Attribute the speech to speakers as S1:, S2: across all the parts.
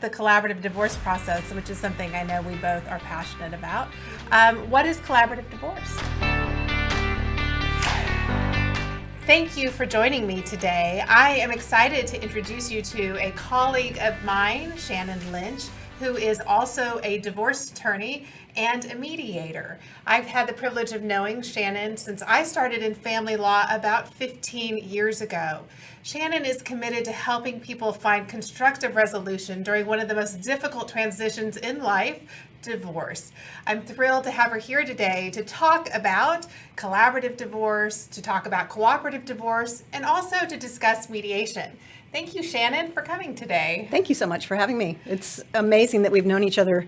S1: The collaborative divorce process, which is something I know we both are passionate about. What is collaborative divorce? Thank you for joining me today. I am excited to introduce you to a colleague of mine, Shannon Lynch, who is also a divorce attorney and a mediator. I've had the privilege of knowing Shannon since I started in family law about 15 years ago. Shannon is committed to helping people find constructive resolution during one of the most difficult transitions in life, divorce. I'm thrilled to have her here today to talk about collaborative divorce, to talk about cooperative divorce, and also to discuss mediation. Thank you, Shannon, for coming today.
S2: Thank you so much for having me. It's amazing that we've known each other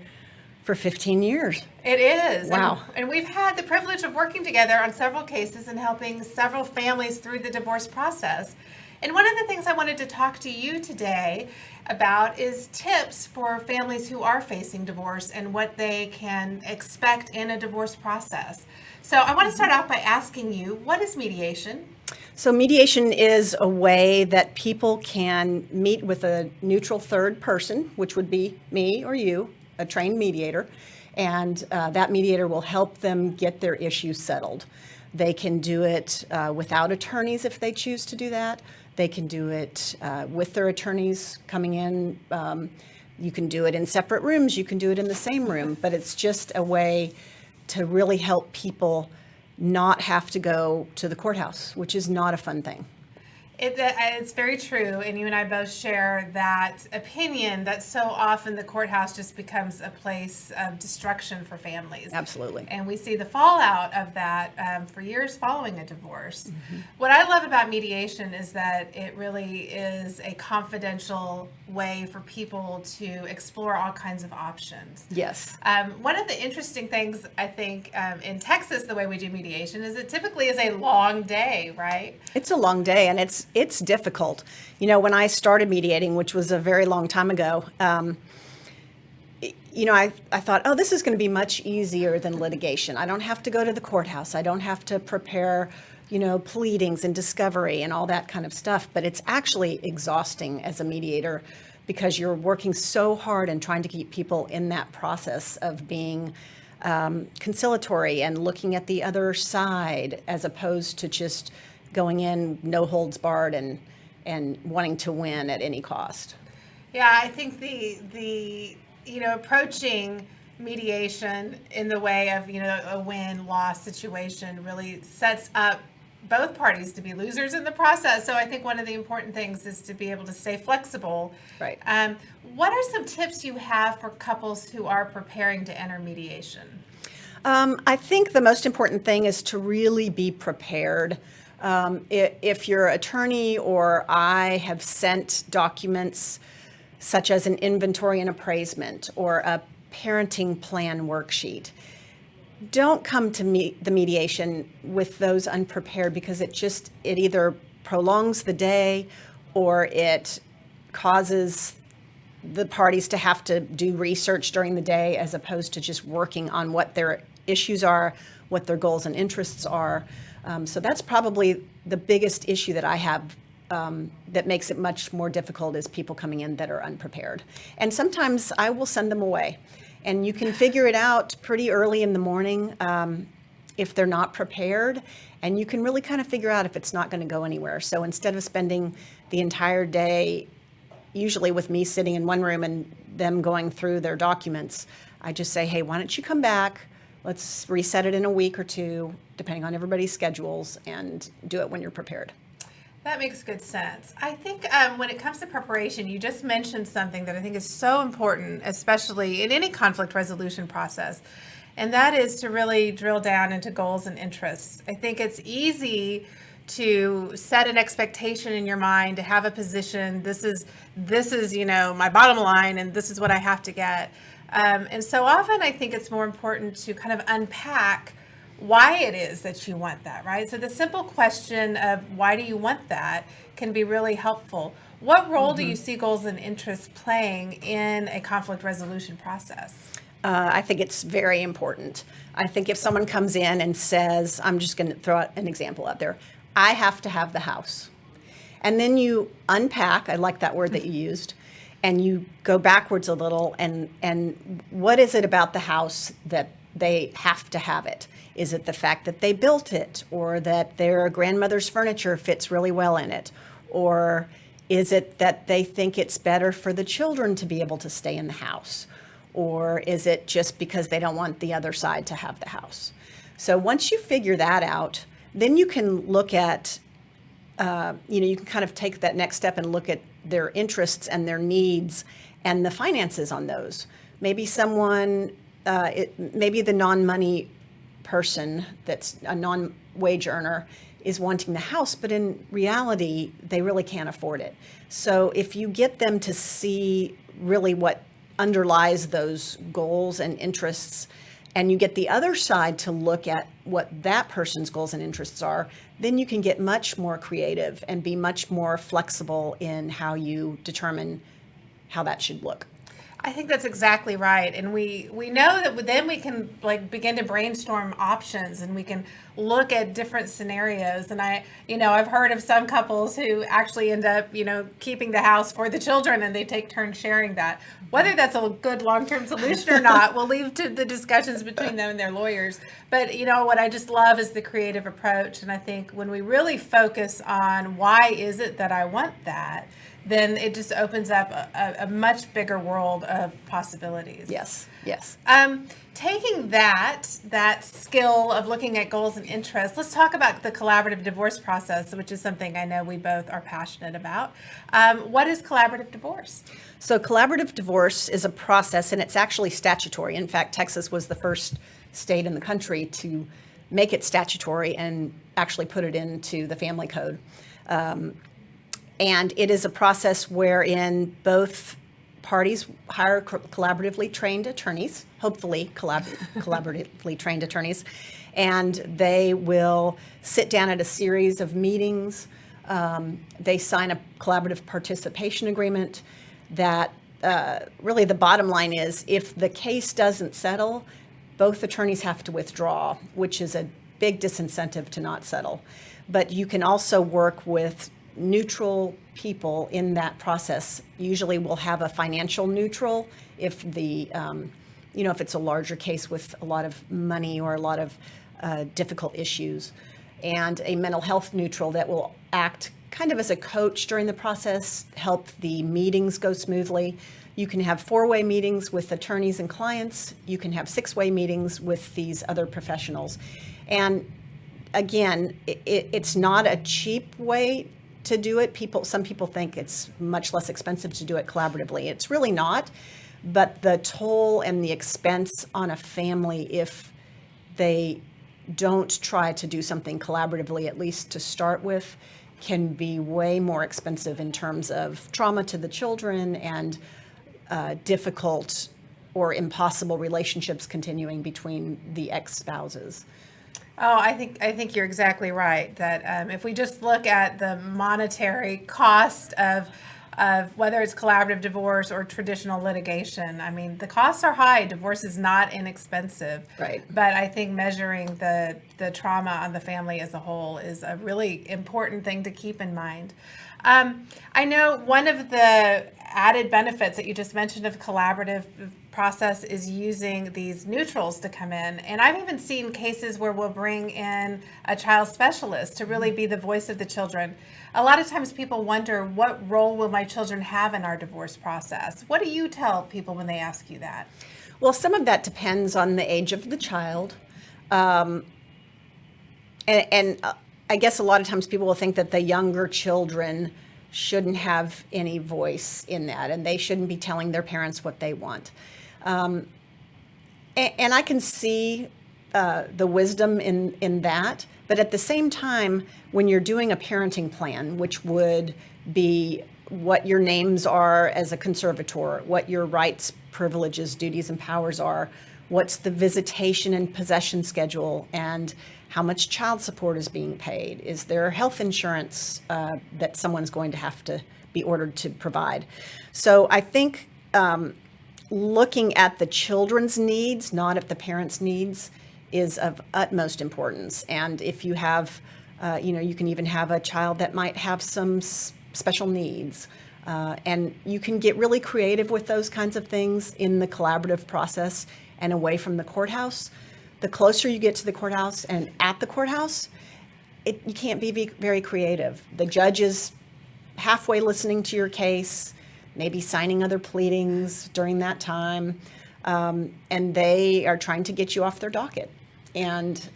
S2: for 15 years.
S1: It is.
S2: Wow.
S1: And we've had the privilege of working together on several cases and helping several families through the divorce process. And one of the things I wanted to talk to you today about is tips for families who are facing divorce and what they can expect in a divorce process. So I want to start off by asking you, what is mediation?
S2: So mediation is a way that people can meet with a neutral third person, which would be me or you, a trained mediator, and that mediator will help them get their issues settled. They can do it without attorneys if they choose to do that. They can do it with their attorneys coming in. You can do it in separate rooms. You can do it in the same room, but it's just a way to really help people not have to go to the courthouse, which is not a fun thing.
S1: It's very true, and you and I both share that opinion that so often the courthouse just becomes a place of destruction for families.
S2: Absolutely.
S1: And we see the fallout of that for years following a divorce. Mm-hmm. What I love about mediation is that it really is a confidential way for people to explore all kinds of options.
S2: Yes.
S1: One of the interesting things, I think, in Texas, the way we do mediation is it typically is a long day, right?
S2: It's a long day, and it's difficult. You know, when I started mediating, which was a very long time ago, I thought, oh, this is going to be much easier than litigation. I don't have to go to the courthouse. I don't have to prepare, pleadings and discovery and all that kind of stuff. But it's actually exhausting as a mediator because you're working so hard and trying to keep people in that process of being conciliatory and looking at the other side as opposed to just going in no holds barred and wanting to win at any cost.
S1: Yeah, I think the approaching mediation in the way of a win-loss situation really sets up both parties to be losers in the process. So I think one of the important things is to be able to stay flexible.
S2: Right.
S1: What are some tips you have for couples who are preparing to enter mediation?
S2: I think the most important thing is to really be prepared. If your attorney or I have sent documents such as an inventory and appraisement or a parenting plan worksheet, don't come to the mediation with those unprepared because it either prolongs the day or it causes the parties to have to do research during the day as opposed to just working on what their issues are, what their goals and interests are. So that's probably the biggest issue that I have that makes it much more difficult is people coming in that are unprepared. And sometimes I will send them away. And you can figure it out pretty early in the morning if they're not prepared. And you can really kind of figure out if it's not going to go anywhere. So instead of spending the entire day, usually with me sitting in one room and them going through their documents, I just say, hey, why don't you come back? Let's reset it in a week or two, depending on everybody's schedules, and do it when you're prepared.
S1: That makes good sense. I think when it comes to preparation, you just mentioned something that I think is so important, especially in any conflict resolution process, and that is to really drill down into goals and interests. I think it's easy to set an expectation in your mind, to have a position. This is my bottom line, and this is what I have to get. And so often I think it's more important to kind of unpack why it is that you want that, right? So the simple question of why do you want that can be really helpful. What role do you see goals and interests playing in a conflict resolution process?
S2: I think it's very important. I think if someone comes in and says, I'm just going to throw out an example out there, I have to have the house. And then you unpack, I like that word that you used, and you go backwards a little, and what is it about the house that they have to have it? Is it the fact that they built it, or that their grandmother's furniture fits really well in it? Or is it that they think it's better for the children to be able to stay in the house? Or is it just because they don't want the other side to have the house? So once you figure that out, then you can look at, you can kind of take that next step and look at their interests and their needs and the finances on those. Maybe someone, maybe the non-money person that's a non-wage earner is wanting the house, but in reality, they really can't afford it. So if you get them to see really what underlies those goals and interests, and you get the other side to look at what that person's goals and interests are, then you can get much more creative and be much more flexible in how you determine how that should look.
S1: I think that's exactly right. And we know that then we can begin to brainstorm options, and we can look at different scenarios. And I've heard of some couples who actually end up, keeping the house for the children, and they take turns sharing that. Whether that's a good long-term solution or not, we'll leave to the discussions between them and their lawyers. But what I just love is the creative approach. And I think when we really focus on why is it that I want that, then it just opens up a much bigger world of possibilities.
S2: Yes.
S1: Taking that skill of looking at goals and interests, let's talk about the collaborative divorce process, which is something I know we both are passionate about. What is collaborative divorce?
S2: So collaborative divorce is a process, and it's actually statutory. In fact, Texas was the first state in the country to make it statutory and actually put it into the family code. And it is a process wherein both parties hire collaboratively trained attorneys, hopefully collaboratively trained attorneys, and they will sit down at a series of meetings. They sign a collaborative participation agreement that really the bottom line is if the case doesn't settle, both attorneys have to withdraw, which is a big disincentive to not settle. But you can also work with neutral people in that process. Usually we'll have a financial neutral if if it's a larger case with a lot of money or a lot of difficult issues, and a mental health neutral that will act kind of as a coach during the process, help the meetings go smoothly. You can have 4-way meetings with attorneys and clients. You can have 6-way meetings with these other professionals. And again, it's not a cheap way to do it. Some people think it's much less expensive to do it collaboratively. It's really not, but the toll and the expense on a family if they don't try to do something collaboratively, at least to start with, can be way more expensive in terms of trauma to the children and difficult or impossible relationships continuing between the ex-spouses.
S1: Oh, I think you're exactly right. That if we just look at the monetary cost of whether it's collaborative divorce or traditional litigation, I mean, the costs are high. Divorce is not inexpensive.
S2: Right.
S1: But I think measuring the trauma on the family as a whole is a really important thing to keep in mind. I know one of the added benefits that you just mentioned of collaborative process is using these neutrals to come in. And I've even seen cases where we'll bring in a child specialist to really be the voice of the children. A lot of times people wonder, what role will my children have in our divorce process? What do you tell people when they ask you that?
S2: Well, some of that depends on the age of the child. And I guess a lot of times people will think that the younger children shouldn't have any voice in that, and they shouldn't be telling their parents what they want. And I can see the wisdom in that, but at the same time, when you're doing a parenting plan, which would be what your names are as a conservator, what your rights, privileges, duties, and powers are, what's the visitation and possession schedule, and how much child support is being paid, is there health insurance that someone's going to have to be ordered to provide. So I think looking at the children's needs, not at the parents' needs, is of utmost importance. And if you have, you can even have a child that might have some special needs. And you can get really creative with those kinds of things in the collaborative process and away from the courthouse. The closer you get to the courthouse and at the courthouse, you can't be very creative. The judge is halfway listening to your case, maybe signing other pleadings during that time, and they are trying to get you off their docket. And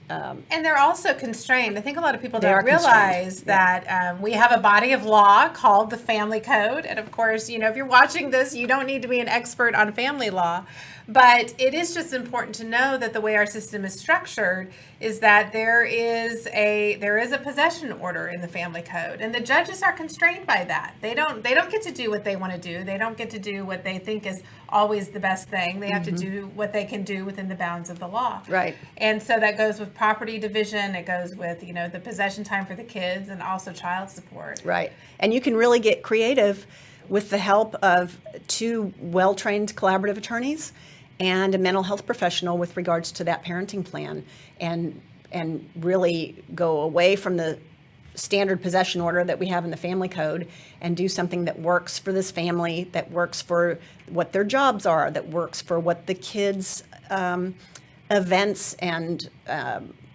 S1: they're also constrained. I think a lot of people
S2: They
S1: don't
S2: are constrained.
S1: realize that we have a body of law called the Family Code. And of course, if you're watching this, you don't need to be an expert on family law. But it is just important to know that the way our system is structured is that there is a possession order in the Family Code, and the judges are constrained by that. They don't get to do what they want to do. They don't get to do what they think is always the best thing. They have to do what they can do within the bounds of the law.
S2: Right.
S1: And so that goes with property division. It goes with the possession time for the kids, and also child support.
S2: Right. And you can really get creative with the help of 2 well-trained collaborative attorneys and a mental health professional with regards to that parenting plan, and really go away from the standard possession order that we have in the Family Code and do something that works for this family, that works for what their jobs are, that works for what the kids' events and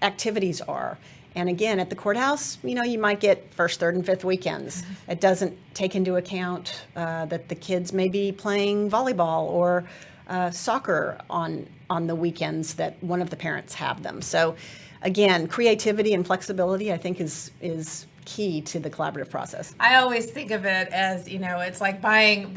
S2: activities are. And again, at the courthouse, you might get first, third, and fifth weekends. It doesn't take into account that the kids may be playing volleyball or soccer on the weekends that one of the parents have them. So again, creativity and flexibility, I think, is key to the collaborative process.
S1: I always think of it as, it's like buying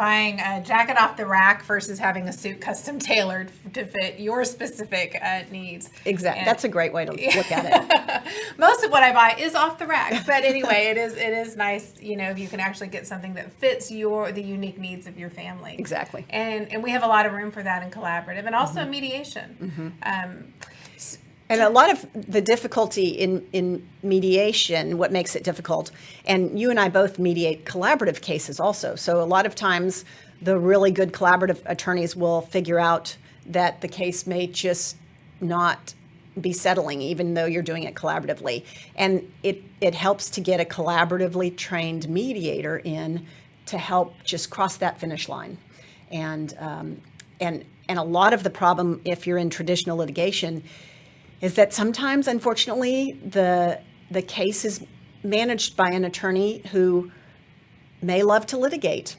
S1: a jacket off the rack versus having a suit custom tailored to fit your specific needs.
S2: Exactly. That's a great way to look at it.
S1: Most of what I buy is off the rack, but anyway, it is nice, if you can actually get something that fits the unique needs of your family.
S2: Exactly.
S1: And we have a lot of room for that in collaborative, and also mediation.
S2: And a lot of the difficulty in mediation, what makes it difficult, and you and I both mediate collaborative cases also. So a lot of times the really good collaborative attorneys will figure out that the case may just not be settling, even though you're doing it collaboratively. And it helps to get a collaboratively trained mediator in to help just cross that finish line. And a lot of the problem, if you're in traditional litigation, is that sometimes, unfortunately, the case is managed by an attorney who may love to litigate,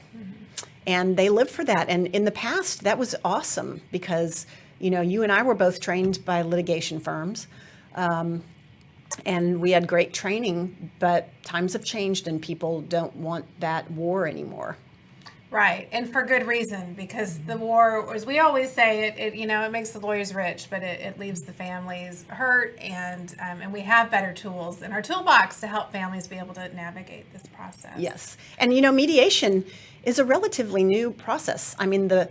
S2: and they live for that. And in the past, that was awesome because, you and I were both trained by litigation firms, and we had great training, but times have changed and people don't want that war anymore.
S1: Right, and for good reason, because the war, as we always say, it makes the lawyers rich, but it leaves the families hurt, and we have better tools in our toolbox to help families be able to navigate this process.
S2: Yes, and mediation is a relatively new process. I mean, the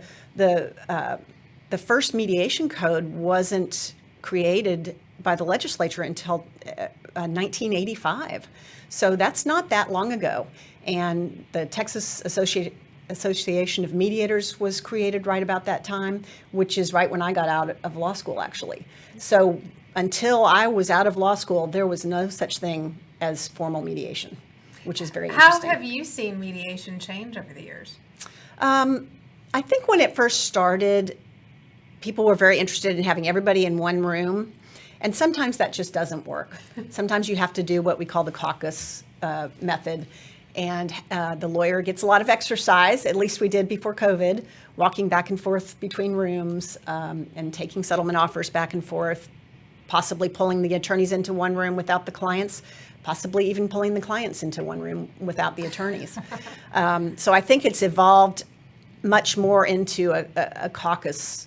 S2: first mediation code wasn't created by the legislature until 1985, so that's not that long ago, and the Texas Association of Mediators was created right about that time, which is right when I got out of law school, actually. So until I was out of law school, there was no such thing as formal mediation, which is very interesting.
S1: How have you seen mediation change over the years?
S2: I think when it first started, people were very interested in having everybody in one room, and sometimes that just doesn't work. Sometimes you have to do what we call the caucus method. And the lawyer gets a lot of exercise, at least we did before COVID, walking back and forth between rooms and taking settlement offers back and forth, possibly pulling the attorneys into one room without the clients, possibly even pulling the clients into one room without the attorneys. So I think it's evolved much more into a caucus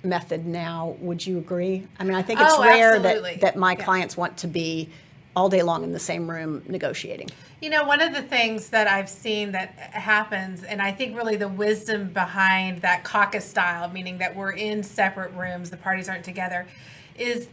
S2: method now. Would you agree? I mean, I think it's rare that my clients want to be all day long in the same room negotiating.
S1: One of the things that I've seen that happens, and I think really the wisdom behind that caucus style, meaning that we're in separate rooms, the parties aren't together, is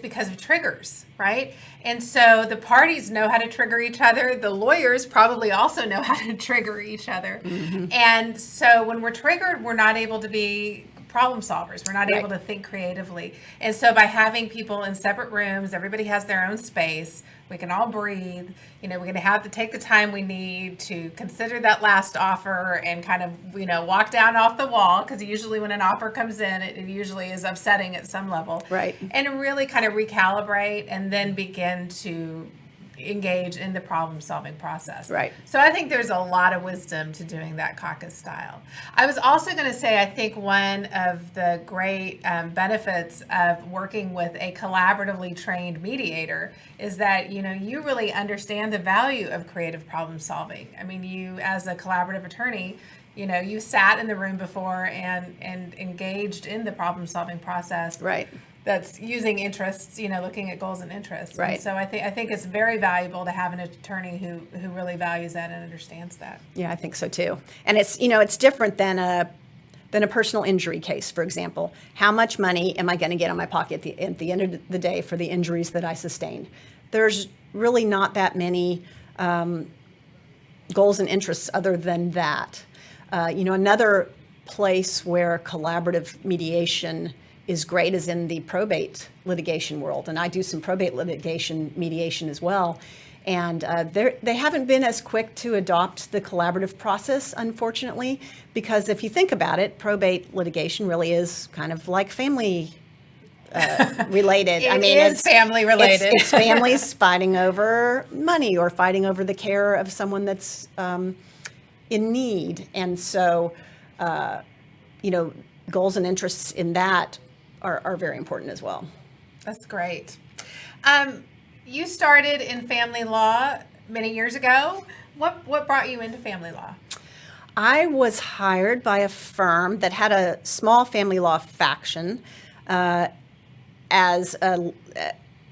S1: because of triggers, right? And so the parties know how to trigger each other. The lawyers probably also know how to trigger each other. Mm-hmm. And so when we're triggered, we're not able to be problem solvers. We're not
S2: Right.
S1: able to think creatively. And so by having people in separate rooms, everybody has their own space, we can all breathe, we're going to have to take the time we need to consider that last offer and kind of, walk down off the wall, because usually when an offer comes in, it usually is upsetting at some level.
S2: Right.
S1: And really kind of recalibrate and then begin to engage in the problem solving process.
S2: Right.
S1: So I think there's a lot of wisdom to doing that caucus style. I was also going to say, I think one of the great benefits of working with a collaboratively trained mediator is that, you really understand the value of creative problem solving. I mean, you as a collaborative attorney, you sat in the room before and engaged in the problem solving process.
S2: Right.
S1: That's using interests, looking at goals and interests.
S2: Right.
S1: And so I think it's very valuable to have an attorney who really values that and understands that.
S2: Yeah, I think so too. And it's different than a personal injury case, for example. How much money am I going to get on my pocket at the end of the day for the injuries that I sustained? There's really not that many goals and interests other than that. Another place where collaborative mediation is great is in the probate litigation world. And I do some probate litigation mediation as well. And they haven't been as quick to adopt the collaborative process, unfortunately, because if you think about it, probate litigation really is kind of like family related.
S1: It's family related.
S2: It's families fighting over money or fighting over the care of someone that's in need. And so, goals and interests in that are very important as well.
S1: That's great. You started in family law many years ago. What brought you into family law?
S2: I was hired by a firm that had a small family law faction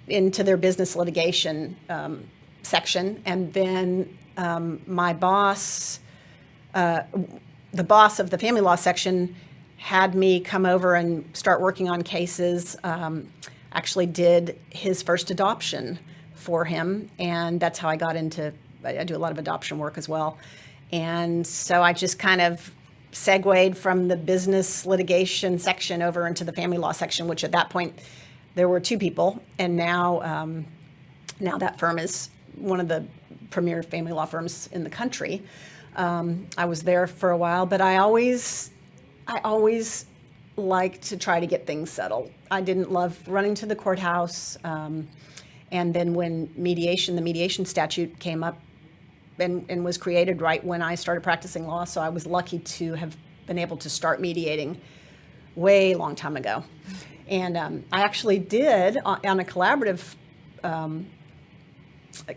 S2: into their business litigation section, and then my boss, the boss of the family law section, had me come over and start working on cases. Actually did his first adoption for him, and that's how I got into, I do a lot of adoption work as well. And so I just kind of segued from the business litigation section over into the family law section, which at that point there were two people, and now that firm is one of the premier family law firms in the country. I was there for a while, but I always liked to try to get things settled. I didn't love running to the courthouse. And then when the mediation statute came up and was created right when I started practicing law, so I was lucky to have been able to start mediating way long time ago. And I actually did, on a collaborative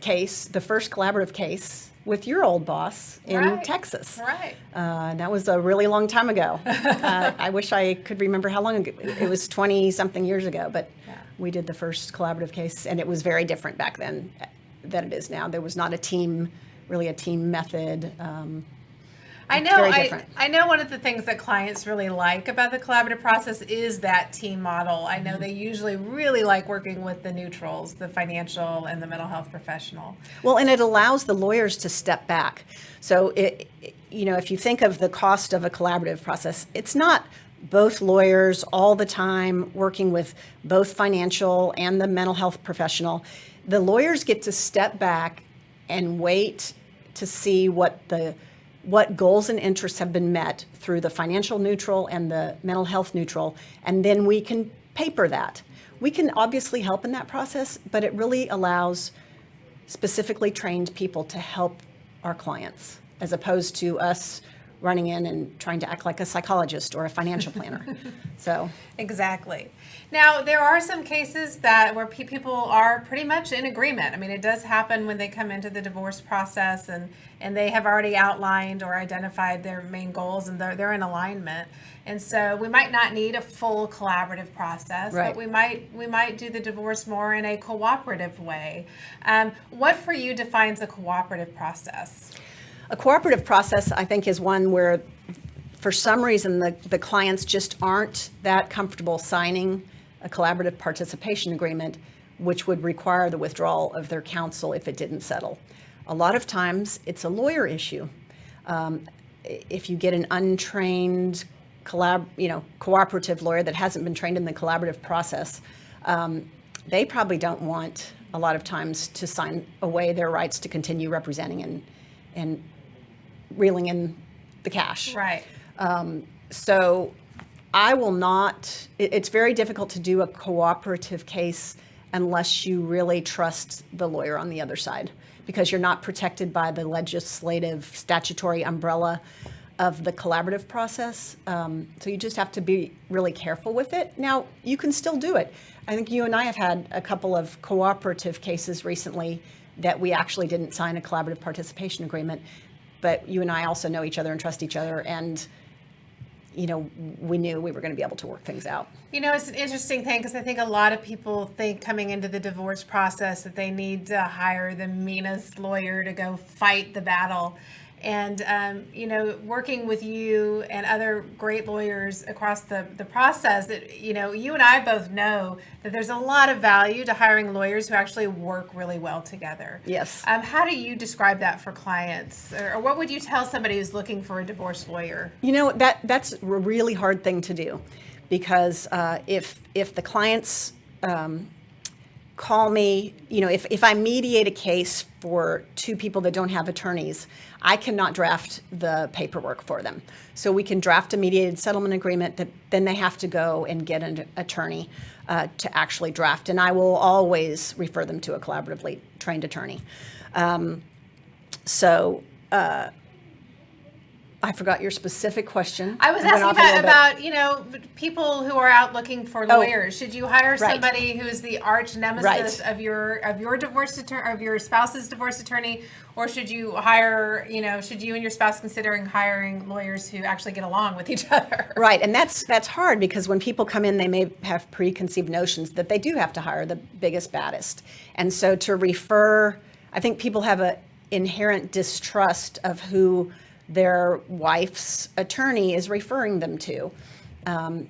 S2: case, the first collaborative case with your old boss in Texas.
S1: Right.
S2: That was a really long time ago. I wish I could remember how long ago. It was 20-something years ago, but we did the first collaborative case, and it was very different back then than it is now. There was not a team method.
S1: I know one of the things that clients really like about the collaborative process is that team model. I know they usually really like working with the neutrals, the financial and the mental health professional.
S2: Well, and it allows the lawyers to step back. So, if you think of the cost of a collaborative process, it's not both lawyers all the time working with both financial and the mental health professional. The lawyers get to step back and wait to see what goals and interests have been met through the financial neutral and the mental health neutral, and then we can paper that. We can obviously help in that process, but it really allows specifically trained people to help our clients, as opposed to us running in and trying to act like a psychologist or a financial planner. So
S1: exactly. Now, there are some cases where people are pretty much in agreement. I mean, it does happen when they come into the divorce process and they have already outlined or identified their main goals and they're in alignment. And so we might not need a full collaborative process,
S2: right.
S1: But we might do the divorce more in a cooperative way. What for you defines a cooperative process?
S2: A cooperative process, I think, is one where, for some reason, the clients just aren't that comfortable signing a collaborative participation agreement, which would require the withdrawal of their counsel if it didn't settle. A lot of times, it's a lawyer issue. If you get an untrained cooperative lawyer that hasn't been trained in the collaborative process, they probably don't want a lot of times to sign away their rights to continue representing and reeling in the cash.
S1: Right.
S2: So I will not, it's very difficult to do a cooperative case unless you really trust the lawyer on the other side, because you're not protected by the legislative statutory umbrella of the collaborative process. So you just have to be really careful with it. Now, you can still do it. I think you and I have had a couple of cooperative cases recently that we actually didn't sign a collaborative participation agreement, but you and I also know each other and trust each other, and we knew we were going to be able to work things out.
S1: It's an interesting thing, because I think a lot of people think coming into the divorce process that they need to hire the meanest lawyer to go fight the battle. And, working with you and other great lawyers across the process, that, you and I both know that there's a lot of value to hiring lawyers who actually work really well together.
S2: Yes.
S1: How do you describe that for clients? Or what would you tell somebody who's looking for a divorce lawyer?
S2: That's a really hard thing to do, because if the clients call me, if I mediate a case for two people that don't have attorneys, I cannot draft the paperwork for them. So we can draft a mediated settlement agreement that then they have to go and get an attorney to actually draft. And I will always refer them to a collaboratively trained attorney. I forgot your specific question.
S1: I was asking about people who are out looking for lawyers. Should you hire somebody who is the arch nemesis of your divorce attorney, of your spouse's divorce attorney, or should you hire, should you and your spouse considering hiring lawyers who actually get along with each other? Right,
S2: and that's hard, because when people come in, they may have preconceived notions that they do have to hire the biggest, baddest, and so to refer, I think people have an inherent distrust of who their wife's attorney is referring them to.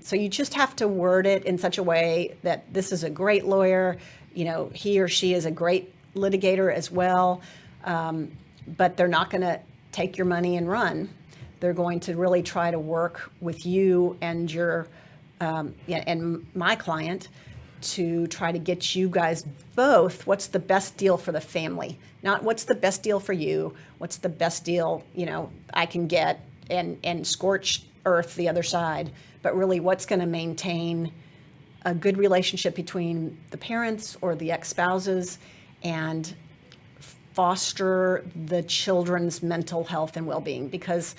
S2: So you just have to word it in such a way that this is a great lawyer, he or she is a great litigator as well, but they're not going to take your money and run. They're going to really try to work with you and your and my client to try to get you guys both what's the best deal for the family. Not what's the best deal for you, what's the best deal, I can get and scorch earth the other side, but really what's going to maintain a good relationship between the parents or the ex-spouses and foster the children's mental health and well-being. Because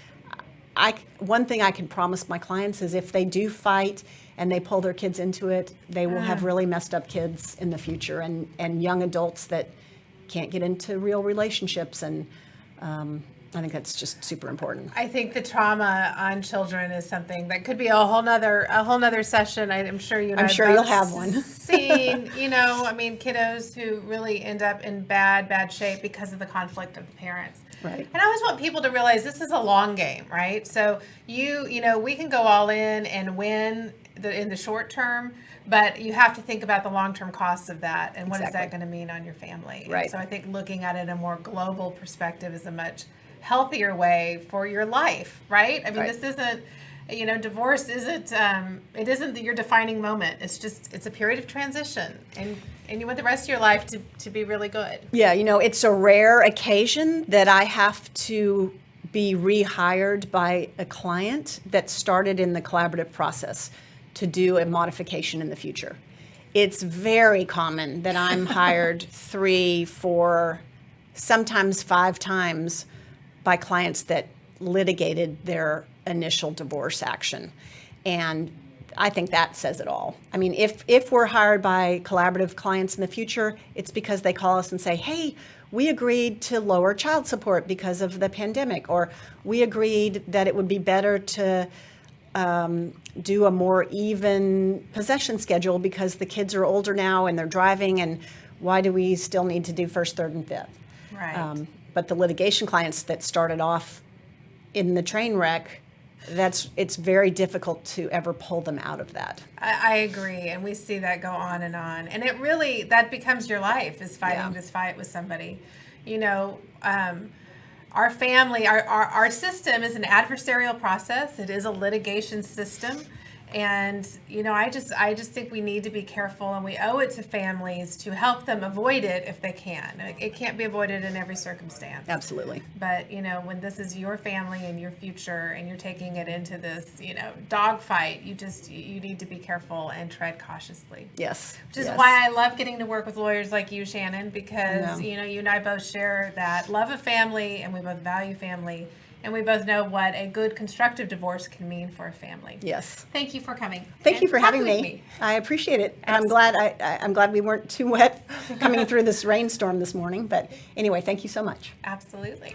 S2: one thing I can promise my clients is if they do fight and they pull their kids into it, they will have really messed up kids in the future, and young adults that can't get into real relationships. And I think that's just super important.
S1: I think the trauma on children is something that could be a whole nother session. I'm sure
S2: I'm sure you'll have one.
S1: Seen, kiddos who really end up in bad shape because of the conflict of the parents.
S2: Right.
S1: And I always want people to realize this is a long game, right? So we can go all in and win in the short term, but you have to think about the long-term costs of that and what is that going to mean on your family.
S2: Right.
S1: And so I think looking at it in a more global perspective is a much healthier way for your life, right? This isn't, divorce isn't, it isn't your defining moment. It's a period of transition, and you want the rest of your life to be really good.
S2: Yeah, it's a rare occasion that I have to be rehired by a client that started in the collaborative process to do a modification in the future. It's very common that I'm hired 3, 4, sometimes 5 times by clients that litigated their initial divorce action. And I think that says it all. If we're hired by collaborative clients in the future, it's because they call us and say, hey, we agreed to lower child support because of the pandemic, or we agreed that it would be better to do a more even possession schedule because the kids are older now and they're driving, and why do we still need to do first, third, and fifth?
S1: Right.
S2: But the litigation clients that started off in the train wreck, it's very difficult to ever pull them out of that.
S1: I agree, and we see that go on, and it really, that becomes your life, is fighting this fight with somebody. our family, our system is an adversarial process. It is a litigation system. And, I just think we need to be careful, and we owe it to families to help them avoid it if they can. It can't be avoided in every circumstance.
S2: Absolutely.
S1: But, when this is your family and your future and you're taking it into this, dogfight, you need to be careful and tread cautiously.
S2: Yes.
S1: Which is
S2: yes.
S1: why I love getting to work with lawyers like you, Shannon, because,
S2: I know.
S1: you and I both share that love of family, and we both value family. And we both know what a good constructive divorce can mean for a family.
S2: Yes.
S1: Thank you for coming.
S2: Thank you
S1: and
S2: for having
S1: talking with
S2: me. I appreciate it. And I'm glad we weren't too wet coming through this rainstorm this morning. But anyway, thank you so much.
S1: Absolutely.